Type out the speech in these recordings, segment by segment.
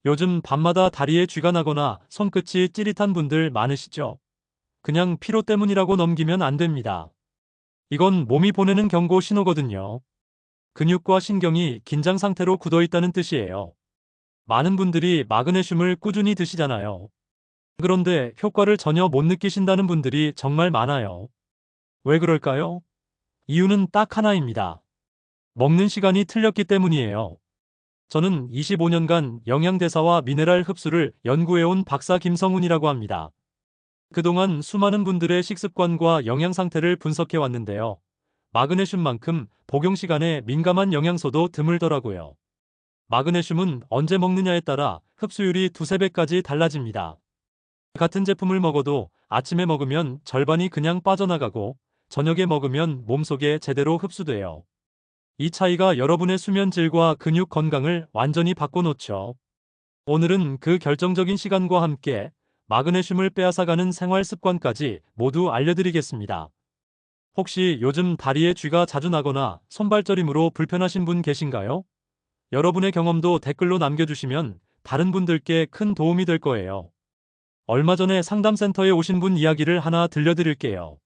요즘 밤마다 다리에 쥐가 나거나 손끝이 찌릿한 분들 많으시죠? 그냥 피로 때문이라고 넘기면 안 됩니다. 이건 몸이 보내는 경고 신호거든요. 근육과 신경이 긴장 상태로 굳어 있다는 뜻이에요. 많은 분들이 마그네슘을 꾸준히 드시잖아요. 그런데 효과를 전혀 못 느끼신다는 분들이 정말 많아요. 왜 그럴까요? 이유는 딱 하나입니다. 먹는 시간이 틀렸기 때문이에요. 저는 25년간 영양대사와 미네랄 흡수를 연구해온 박사 김성훈이라고 합니다. 그동안 수많은 분들의 식습관과 영양 상태를 분석해 왔는데요. 마그네슘만큼 복용 시간에 민감한 영양소도 드물더라고요. 마그네슘은 언제 먹느냐에 따라 흡수율이 두세 배까지 달라집니다. 같은 제품을 먹어도 아침에 먹으면 절반이 그냥 빠져나가고 저녁에 먹으면 몸속에 제대로 흡수돼요. 이 차이가 여러분의 수면 질과 근육 건강을 완전히 바꿔놓죠. 오늘은 그 결정적인 시간과 함께 마그네슘을 빼앗아가는 생활 습관까지 모두 알려드리겠습니다. 혹시 요즘 다리에 쥐가 자주 나거나 손발저림으로 불편하신 분 계신가요? 여러분의 경험도 댓글로 남겨주시면 다른 분들께 큰 도움이 될 거예요. 얼마 전에 상담센터에 오신 분 이야기를 하나 들려드릴게요.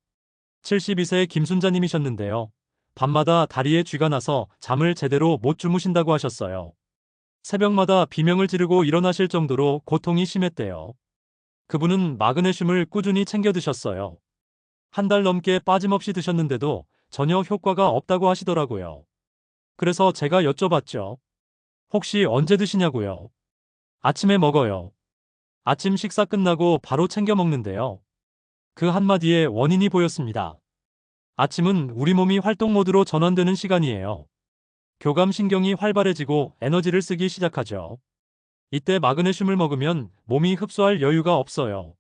72세 김순자님이셨는데요. 밤마다 다리에 쥐가 나서 잠을 제대로 못 주무신다고 하셨어요. 새벽마다 비명을 지르고 일어나실 정도로 고통이 심했대요. 그분은 마그네슘을 꾸준히 챙겨 드셨어요. 한 달 넘게 빠짐없이 드셨는데도 전혀 효과가 없다고 하시더라고요. 그래서 제가 여쭤봤죠. 혹시 언제 드시냐고요? 아침에 먹어요. 아침 식사 끝나고 바로 챙겨 먹는데요. 그 한마디에 원인이 보였습니다. 아침은 우리 몸이 활동 모드로 전환되는 시간이에요. 교감신경이 활발해지고 에너지를 쓰기 시작하죠. 이때 마그네슘을 먹으면 몸이 흡수할 여유가 없어요.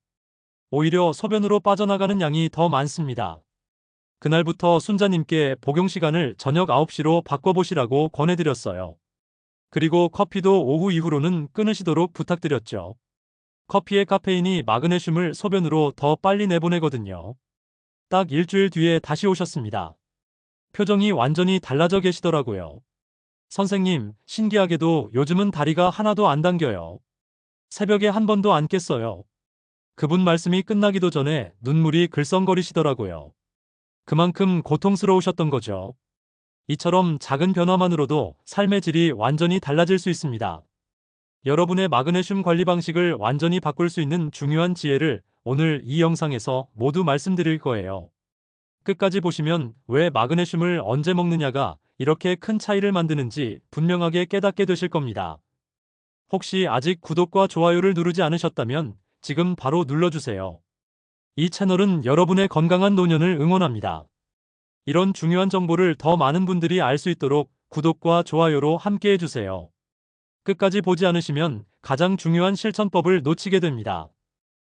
오히려 소변으로 빠져나가는 양이 더 많습니다. 그날부터 순자님께 복용 시간을 저녁 9시로 바꿔보시라고 권해드렸어요. 그리고 커피도 오후 이후로는 끊으시도록 부탁드렸죠. 커피의 카페인이 마그네슘을 소변으로 더 빨리 내보내거든요. 딱 일주일 뒤에 다시 오셨습니다. 표정이 완전히 달라져 계시더라고요. 선생님, 신기하게도 요즘은 다리가 하나도 안 당겨요. 새벽에 한 번도 안 깼어요. 그분 말씀이 끝나기도 전에 눈물이 글썽거리시더라고요. 그만큼 고통스러우셨던 거죠. 이처럼 작은 변화만으로도 삶의 질이 완전히 달라질 수 있습니다. 여러분의 마그네슘 관리 방식을 완전히 바꿀 수 있는 중요한 지혜를 오늘 이 영상에서 모두 말씀드릴 거예요. 끝까지 보시면 왜 마그네슘을 언제 먹느냐가 이렇게 큰 차이를 만드는지 분명하게 깨닫게 되실 겁니다. 혹시 아직 구독과 좋아요를 누르지 않으셨다면 지금 바로 눌러주세요. 이 채널은 여러분의 건강한 노년을 응원합니다. 이런 중요한 정보를 더 많은 분들이 알 수 있도록 구독과 좋아요로 함께 해주세요. 끝까지 보지 않으시면 가장 중요한 실천법을 놓치게 됩니다.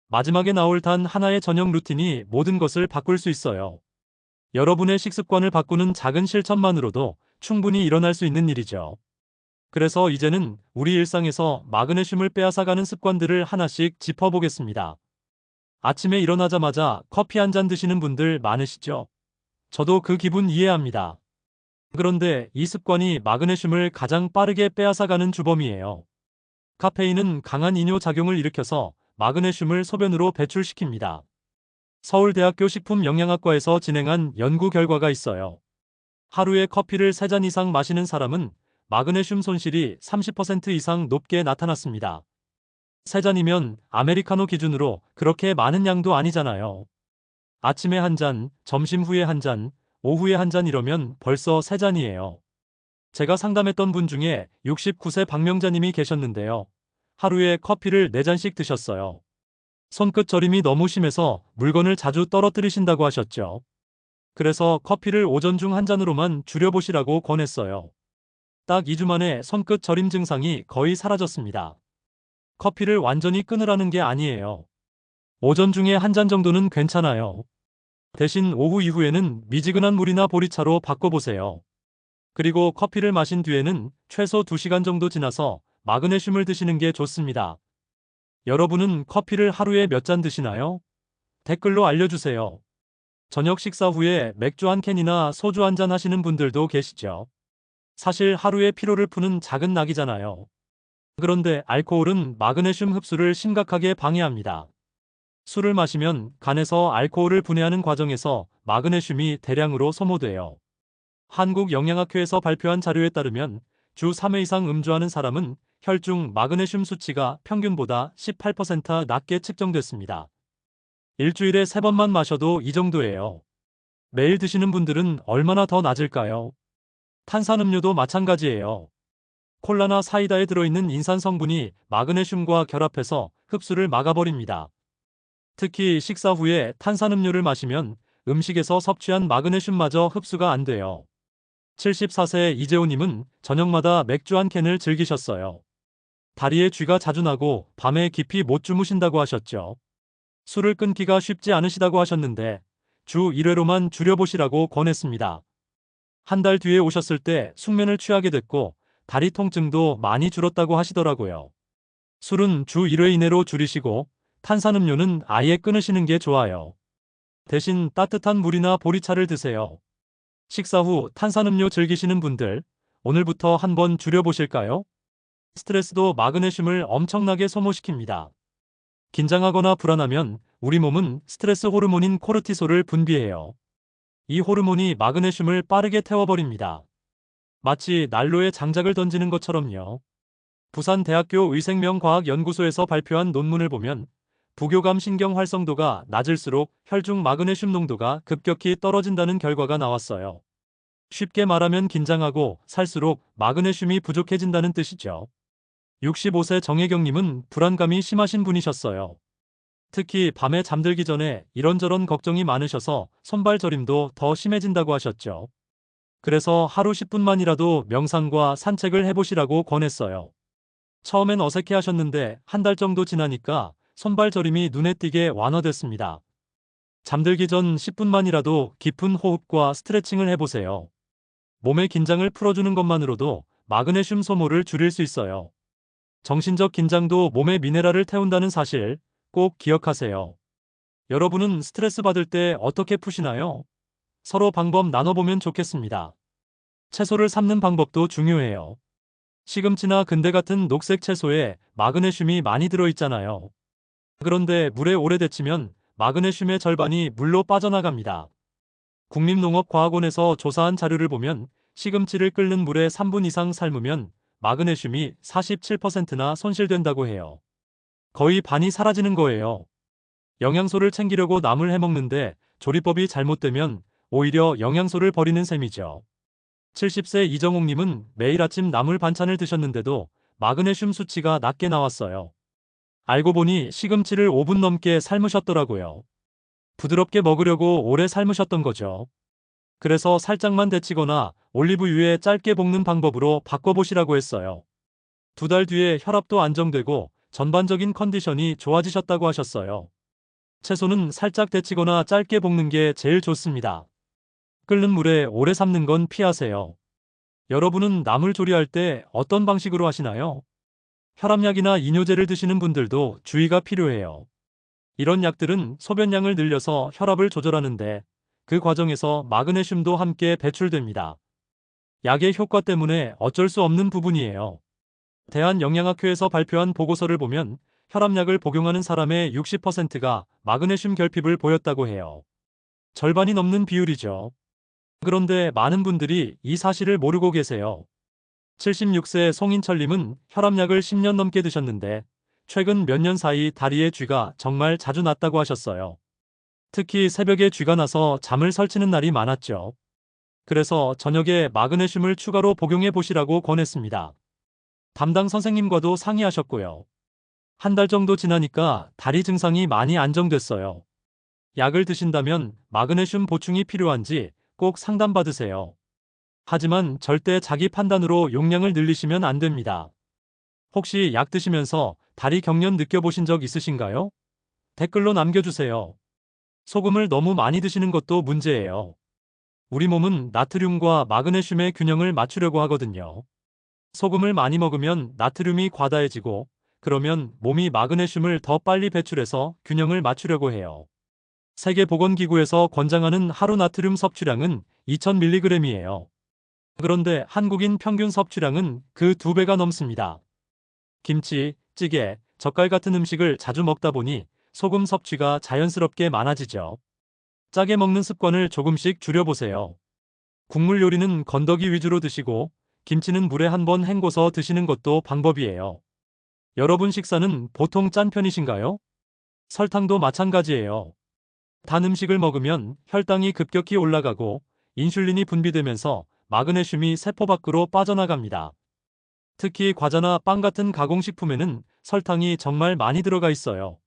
마지막에 나올 단 하나의 저녁 루틴이 모든 것을 바꿀 수 있어요. 여러분의 식습관을 바꾸는 작은 실천만으로도 충분히 일어날 수 있는 일이죠. 그래서 이제는 우리 일상에서 마그네슘을 빼앗아가는 습관들을 하나씩 짚어보겠습니다. 아침에 일어나자마자 커피 한 잔 드시는 분들 많으시죠? 저도 그 기분 이해합니다. 그런데 이 습관이 마그네슘을 가장 빠르게 빼앗아가는 주범이에요. 카페인은 강한 이뇨 작용을 일으켜서 마그네슘을 소변으로 배출시킵니다. 서울대학교 식품영양학과에서 진행한 연구 결과가 있어요. 하루에 커피를 3잔 이상 마시는 사람은 마그네슘 손실이 30% 이상 높게 나타났습니다. 3잔이면 아메리카노 기준으로 그렇게 많은 양도 아니잖아요. 아침에 한 잔, 점심 후에 한 잔, 오후에 한 잔 이러면 벌써 3잔이에요. 제가 상담했던 분 중에 69세 박명자님이 계셨는데요. 하루에 커피를 4잔씩 드셨어요. 손끝 저림이 너무 심해서 물건을 자주 떨어뜨리신다고 하셨죠. 그래서 커피를 오전 중 한 잔으로만 줄여보시라고 권했어요. 딱 2주 만에 손끝 저림 증상이 거의 사라졌습니다. 커피를 완전히 끊으라는 게 아니에요. 오전 중에 한 잔 정도는 괜찮아요. 대신 오후 이후에는 미지근한 물이나 보리차로 바꿔보세요. 그리고 커피를 마신 뒤에는 최소 2시간 정도 지나서 마그네슘을 드시는 게 좋습니다. 여러분은 커피를 하루에 몇 잔 드시나요? 댓글로 알려주세요. 저녁 식사 후에 맥주 한 캔이나 소주 한 잔 하시는 분들도 계시죠. 사실 하루의 피로를 푸는 작은 낙이잖아요. 그런데 알코올은 마그네슘 흡수를 심각하게 방해합니다. 술을 마시면 간에서 알코올을 분해하는 과정에서 마그네슘이 대량으로 소모돼요. 한국영양학회에서 발표한 자료에 따르면 주 3회 이상 음주하는 사람은 혈중 마그네슘 수치가 평균보다 18% 낮게 측정됐습니다. 일주일에 3번만 마셔도 이 정도예요. 매일 드시는 분들은 얼마나 더 낮을까요? 탄산음료도 마찬가지예요. 콜라나 사이다에 들어있는 인산 성분이 마그네슘과 결합해서 흡수를 막아버립니다. 특히 식사 후에 탄산음료를 마시면 음식에서 섭취한 마그네슘마저 흡수가 안 돼요. 74세 이재호님은 저녁마다 맥주 한 캔을 즐기셨어요. 다리에 쥐가 자주 나고 밤에 깊이 못 주무신다고 하셨죠. 술을 끊기가 쉽지 않으시다고 하셨는데 주 1회로만 줄여보시라고 권했습니다. 한 달 뒤에 오셨을 때 숙면을 취하게 됐고 다리 통증도 많이 줄었다고 하시더라고요. 술은 주 1회 이내로 줄이시고 탄산음료는 아예 끊으시는 게 좋아요. 대신 따뜻한 물이나 보리차를 드세요. 식사 후 탄산음료 즐기시는 분들, 오늘부터 한번 줄여보실까요? 스트레스도 마그네슘을 엄청나게 소모시킵니다. 긴장하거나 불안하면 우리 몸은 스트레스 호르몬인 코르티솔을 분비해요. 이 호르몬이 마그네슘을 빠르게 태워버립니다. 마치 난로에 장작을 던지는 것처럼요. 부산대학교 의생명과학연구소에서 발표한 논문을 보면 부교감 신경 활성도가 낮을수록 혈중 마그네슘 농도가 급격히 떨어진다는 결과가 나왔어요. 쉽게 말하면 긴장하고 살수록 마그네슘이 부족해진다는 뜻이죠. 65세 정혜경님은 불안감이 심하신 분이셨어요. 특히 밤에 잠들기 전에 이런저런 걱정이 많으셔서 손발 저림도 더 심해진다고 하셨죠. 그래서 하루 10분만이라도 명상과 산책을 해보시라고 권했어요. 처음엔 어색해 하셨는데 한 달 정도 지나니까 손발 저림이 눈에 띄게 완화됐습니다. 잠들기 전 10분만이라도 깊은 호흡과 스트레칭을 해보세요. 몸의 긴장을 풀어주는 것만으로도 마그네슘 소모를 줄일 수 있어요. 정신적 긴장도 몸에 미네랄을 태운다는 사실 꼭 기억하세요. 여러분은 스트레스 받을 때 어떻게 푸시나요? 서로 방법 나눠보면 좋겠습니다. 채소를 삶는 방법도 중요해요. 시금치나 근대 같은 녹색 채소에 마그네슘이 많이 들어있잖아요. 그런데 물에 오래 데치면 마그네슘의 절반이 물로 빠져나갑니다. 국립농업과학원에서 조사한 자료를 보면 시금치를 끓는 물에 3분 이상 삶으면 마그네슘이 47%나 손실된다고 해요. 거의 반이 사라지는 거예요. 영양소를 챙기려고 나물 해먹는데 조리법이 잘못되면 오히려 영양소를 버리는 셈이죠. 70세 이정옥님은 매일 아침 나물 반찬을 드셨는데도 마그네슘 수치가 낮게 나왔어요. 알고 보니 시금치를 5분 넘게 삶으셨더라고요. 부드럽게 먹으려고 오래 삶으셨던 거죠. 그래서 살짝만 데치거나 올리브유에 짧게 볶는 방법으로 바꿔보시라고 했어요. 2달 뒤에 혈압도 안정되고 전반적인 컨디션이 좋아지셨다고 하셨어요. 채소는 살짝 데치거나 짧게 볶는 게 제일 좋습니다. 끓는 물에 오래 삶는 건 피하세요. 여러분은 나물 조리할 때 어떤 방식으로 하시나요? 혈압약이나 이뇨제를 드시는 분들도 주의가 필요해요. 이런 약들은 소변량을 늘려서 혈압을 조절하는데 그 과정에서 마그네슘도 함께 배출됩니다. 약의 효과 때문에 어쩔 수 없는 부분이에요. 대한영양학회에서 발표한 보고서를 보면 혈압약을 복용하는 사람의 60%가 마그네슘 결핍을 보였다고 해요. 절반이 넘는 비율이죠. 그런데 많은 분들이 이 사실을 모르고 계세요. 76세 송인철님은 혈압약을 10년 넘게 드셨는데 최근 몇 년 사이 다리에 쥐가 정말 자주 났다고 하셨어요. 특히 새벽에 쥐가 나서 잠을 설치는 날이 많았죠. 그래서 저녁에 마그네슘을 추가로 복용해 보시라고 권했습니다. 담당 선생님과도 상의하셨고요. 한 달 정도 지나니까 다리 증상이 많이 안정됐어요. 약을 드신다면 마그네슘 보충이 필요한지 꼭 상담받으세요. 하지만 절대 자기 판단으로 용량을 늘리시면 안 됩니다. 혹시 약 드시면서 다리 경련 느껴보신 적 있으신가요? 댓글로 남겨주세요. 소금을 너무 많이 드시는 것도 문제예요. 우리 몸은 나트륨과 마그네슘의 균형을 맞추려고 하거든요. 소금을 많이 먹으면 나트륨이 과다해지고 그러면 몸이 마그네슘을 더 빨리 배출해서 균형을 맞추려고 해요. 세계보건기구에서 권장하는 하루 나트륨 섭취량은 2000mg이에요. 그런데 한국인 평균 섭취량은 그 2배가 넘습니다. 김치, 찌개, 젓갈 같은 음식을 자주 먹다 보니 소금 섭취가 자연스럽게 많아지죠. 짜게 먹는 습관을 조금씩 줄여보세요. 국물 요리는 건더기 위주로 드시고 김치는 물에 한번 헹궈서 드시는 것도 방법이에요. 여러분 식사는 보통 짠 편이신가요? 설탕도 마찬가지예요. 단 음식을 먹으면 혈당이 급격히 올라가고 인슐린이 분비되면서 마그네슘이 세포 밖으로 빠져나갑니다. 특히 과자나 빵 같은 가공식품에는 설탕이 정말 많이 들어가 있어요.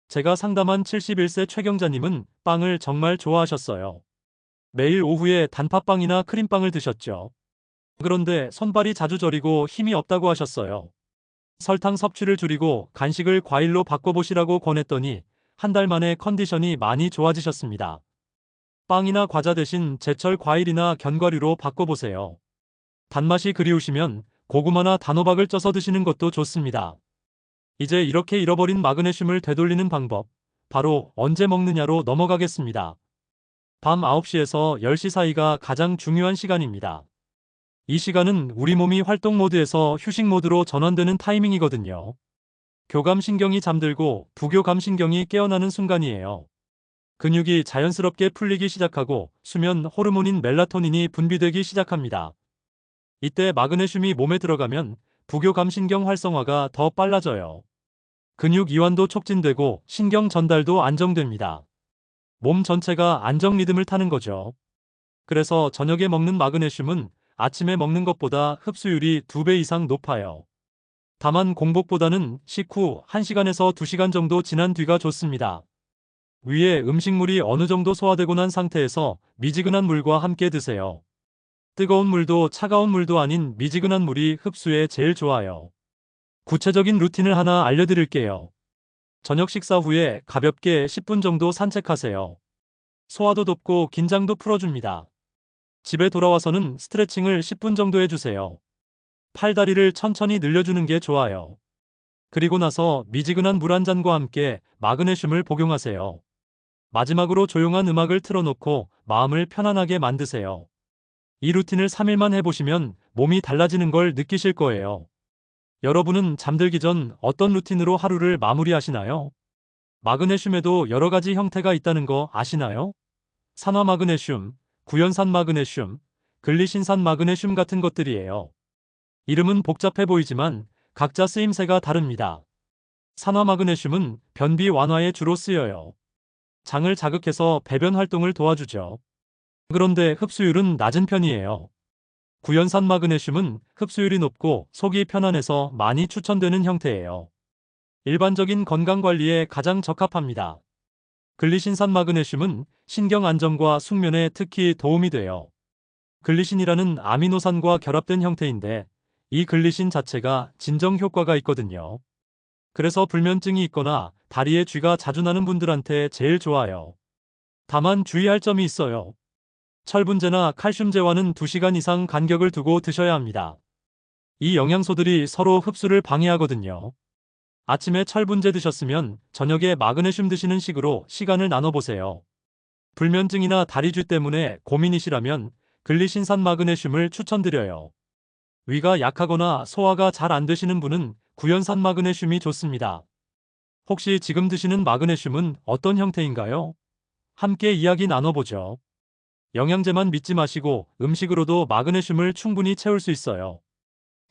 제가 상담한 71세 최경자님은 빵을 정말 좋아하셨어요. 매일 오후에 단팥빵이나 크림빵을 드셨죠. 그런데 손발이 자주 저리고 힘이 없다고 하셨어요. 설탕 섭취를 줄이고 간식을 과일로 바꿔보시라고 권했더니 한 달 만에 컨디션이 많이 좋아지셨습니다. 빵이나 과자 대신 제철 과일이나 견과류로 바꿔보세요. 단맛이 그리우시면 고구마나 단호박을 쪄서 드시는 것도 좋습니다. 이제 이렇게 잃어버린 마그네슘을 되돌리는 방법, 바로 언제 먹느냐로 넘어가겠습니다. 밤 9시에서 10시 사이가 가장 중요한 시간입니다. 이 시간은 우리 몸이 활동 모드에서 휴식 모드로 전환되는 타이밍이거든요. 교감신경이 잠들고 부교감신경이 깨어나는 순간이에요. 근육이 자연스럽게 풀리기 시작하고 수면 호르몬인 멜라토닌이 분비되기 시작합니다. 이때 마그네슘이 몸에 들어가면 부교감신경 활성화가 더 빨라져요. 근육 이완도 촉진되고 신경 전달도 안정됩니다. 몸 전체가 안정 리듬을 타는 거죠. 그래서 저녁에 먹는 마그네슘은 아침에 먹는 것보다 흡수율이 2배 이상 높아요. 다만 공복보다는 식후 1시간에서 2시간 정도 지난 뒤가 좋습니다. 위에 음식물이 어느 정도 소화되고 난 상태에서 미지근한 물과 함께 드세요. 뜨거운 물도 차가운 물도 아닌 미지근한 물이 흡수에 제일 좋아요. 구체적인 루틴을 하나 알려드릴게요. 저녁 식사 후에 가볍게 10분 정도 산책하세요. 소화도 돕고 긴장도 풀어줍니다. 집에 돌아와서는 스트레칭을 10분 정도 해주세요. 팔다리를 천천히 늘려주는 게 좋아요. 그리고 나서 미지근한 물 한 잔과 함께 마그네슘을 복용하세요. 마지막으로 조용한 음악을 틀어놓고 마음을 편안하게 만드세요. 이 루틴을 3일만 해보시면 몸이 달라지는 걸 느끼실 거예요. 여러분은 잠들기 전 어떤 루틴으로 하루를 마무리하시나요? 마그네슘에도 여러 가지 형태가 있다는 거 아시나요? 산화 마그네슘, 구연산 마그네슘, 글리신산 마그네슘 같은 것들이에요. 이름은 복잡해 보이지만 각자 쓰임새가 다릅니다. 산화 마그네슘은 변비 완화에 주로 쓰여요. 장을 자극해서 배변 활동을 도와주죠. 그런데 흡수율은 낮은 편이에요. 구연산 마그네슘은 흡수율이 높고 속이 편안해서 많이 추천되는 형태예요. 일반적인 건강관리에 가장 적합합니다. 글리신산 마그네슘은 신경 안정과 숙면에 특히 도움이 돼요. 글리신이라는 아미노산과 결합된 형태인데 이 글리신 자체가 진정 효과가 있거든요. 그래서 불면증이 있거나 다리에 쥐가 자주 나는 분들한테 제일 좋아요. 다만 주의할 점이 있어요. 철분제나 칼슘제와는 2시간 이상 간격을 두고 드셔야 합니다. 이 영양소들이 서로 흡수를 방해하거든요. 아침에 철분제 드셨으면 저녁에 마그네슘 드시는 식으로 시간을 나눠보세요. 불면증이나 다리쥐 때문에 고민이시라면 글리신산 마그네슘을 추천드려요. 위가 약하거나 소화가 잘 안 되시는 분은 구연산 마그네슘이 좋습니다. 혹시 지금 드시는 마그네슘은 어떤 형태인가요? 함께 이야기 나눠보죠. 영양제만 믿지 마시고 음식으로도 마그네슘을 충분히 채울 수 있어요.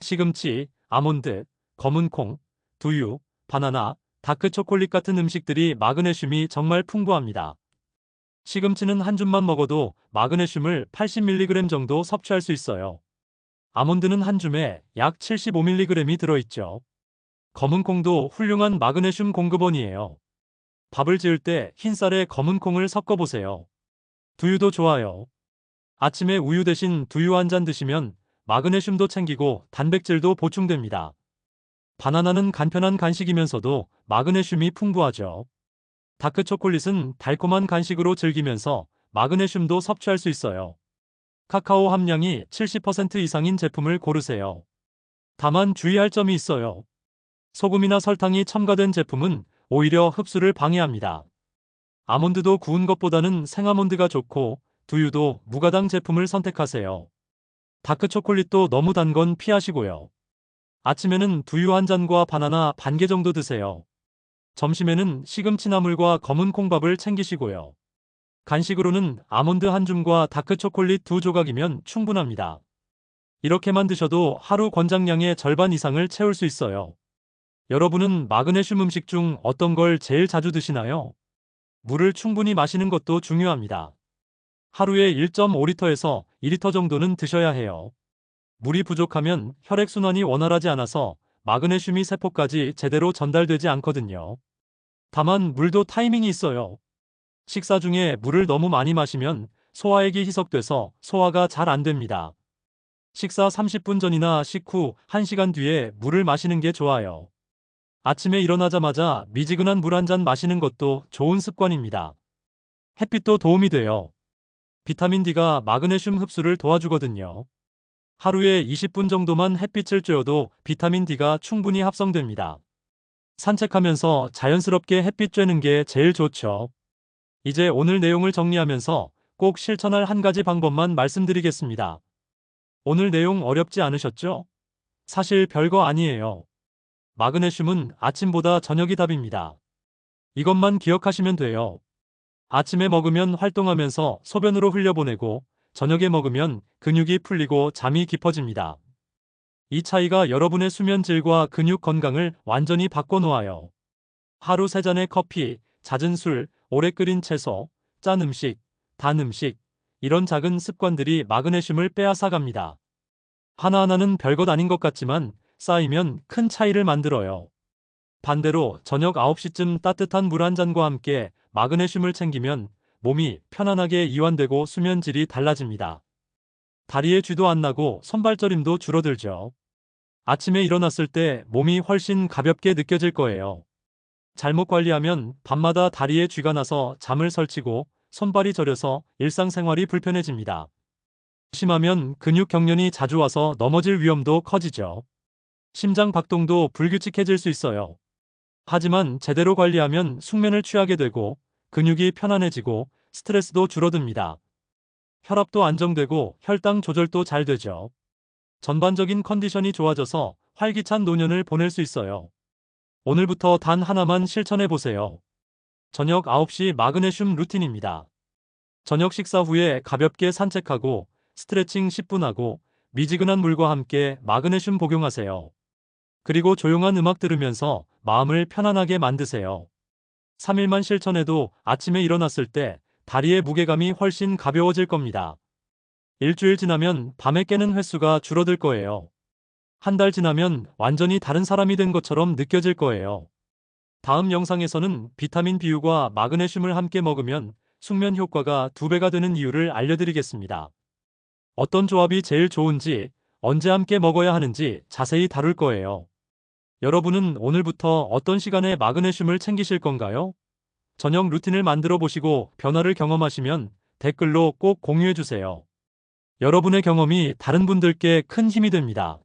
시금치, 아몬드, 검은 콩, 두유, 바나나, 다크 초콜릿 같은 음식들이 마그네슘이 정말 풍부합니다. 시금치는 한 줌만 먹어도 마그네슘을 80mg 정도 섭취할 수 있어요. 아몬드는 한 줌에 약 75mg이 들어있죠. 검은 콩도 훌륭한 마그네슘 공급원이에요. 밥을 지을 때 흰쌀에 검은 콩을 섞어보세요. 두유도 좋아요. 아침에 우유 대신 두유 한 잔 드시면 마그네슘도 챙기고 단백질도 보충됩니다. 바나나는 간편한 간식이면서도 마그네슘이 풍부하죠. 다크 초콜릿은 달콤한 간식으로 즐기면서 마그네슘도 섭취할 수 있어요. 카카오 함량이 70% 이상인 제품을 고르세요. 다만 주의할 점이 있어요. 소금이나 설탕이 첨가된 제품은 오히려 흡수를 방해합니다. 아몬드도 구운 것보다는 생아몬드가 좋고 두유도 무가당 제품을 선택하세요. 다크 초콜릿도 너무 단 건 피하시고요. 아침에는 두유 한 잔과 바나나 반 개 정도 드세요. 점심에는 시금치 나물과 검은 콩밥을 챙기시고요. 간식으로는 아몬드 한 줌과 다크 초콜릿 두 조각이면 충분합니다. 이렇게만 드셔도 하루 권장량의 절반 이상을 채울 수 있어요. 여러분은 마그네슘 음식 중 어떤 걸 제일 자주 드시나요? 물을 충분히 마시는 것도 중요합니다. 하루에 1.5리터에서 2리터 정도는 드셔야 해요. 물이 부족하면 혈액순환이 원활하지 않아서 마그네슘이 세포까지 제대로 전달되지 않거든요. 다만 물도 타이밍이 있어요. 식사 중에 물을 너무 많이 마시면 소화액이 희석돼서 소화가 잘 안 됩니다. 식사 30분 전이나 식후 1시간 뒤에 물을 마시는 게 좋아요. 아침에 일어나자마자 미지근한 물 한 잔 마시는 것도 좋은 습관입니다. 햇빛도 도움이 돼요. 비타민 D가 마그네슘 흡수를 도와주거든요. 하루에 20분 정도만 햇빛을 쬐어도 비타민 D가 충분히 합성됩니다. 산책하면서 자연스럽게 햇빛 쬐는 게 제일 좋죠. 이제 오늘 내용을 정리하면서 꼭 실천할 한 가지 방법만 말씀드리겠습니다. 오늘 내용 어렵지 않으셨죠? 사실 별거 아니에요. 마그네슘은 아침보다 저녁이 답입니다. 이것만 기억하시면 돼요. 아침에 먹으면 활동하면서 소변으로 흘려보내고 저녁에 먹으면 근육이 풀리고 잠이 깊어집니다. 이 차이가 여러분의 수면 질과 근육 건강을 완전히 바꿔놓아요. 하루 3잔의 커피, 잦은 술, 오래 끓인 채소, 짠 음식, 단 음식, 이런 작은 습관들이 마그네슘을 빼앗아갑니다. 하나하나는 별것 아닌 것 같지만 쌓이면 큰 차이를 만들어요. 반대로 저녁 9시쯤 따뜻한 물 한 잔과 함께 마그네슘을 챙기면 몸이 편안하게 이완되고 수면 질이 달라집니다. 다리에 쥐도 안 나고 손발저림도 줄어들죠. 아침에 일어났을 때 몸이 훨씬 가볍게 느껴질 거예요. 잘못 관리하면 밤마다 다리에 쥐가 나서 잠을 설치고 손발이 저려서 일상생활이 불편해집니다. 심하면 근육 경련이 자주 와서 넘어질 위험도 커지죠. 심장 박동도 불규칙해질 수 있어요. 하지만 제대로 관리하면 숙면을 취하게 되고 근육이 편안해지고 스트레스도 줄어듭니다. 혈압도 안정되고 혈당 조절도 잘 되죠. 전반적인 컨디션이 좋아져서 활기찬 노년을 보낼 수 있어요. 오늘부터 단 하나만 실천해 보세요. 저녁 9시 마그네슘 루틴입니다. 저녁 식사 후에 가볍게 산책하고 스트레칭 10분 하고 미지근한 물과 함께 마그네슘 복용하세요. 그리고 조용한 음악 들으면서 마음을 편안하게 만드세요. 3일만 실천해도 아침에 일어났을 때 다리의 무게감이 훨씬 가벼워질 겁니다. 일주일 지나면 밤에 깨는 횟수가 줄어들 거예요. 한 달 지나면 완전히 다른 사람이 된 것처럼 느껴질 거예요. 다음 영상에서는 비타민 B유과 마그네슘을 함께 먹으면 숙면 효과가 2배가 되는 이유를 알려드리겠습니다. 어떤 조합이 제일 좋은지, 언제 함께 먹어야 하는지 자세히 다룰 거예요. 여러분은 오늘부터 어떤 시간에 마그네슘을 챙기실 건가요? 저녁 루틴을 만들어 보시고 변화를 경험하시면 댓글로 꼭 공유해 주세요. 여러분의 경험이 다른 분들께 큰 힘이 됩니다.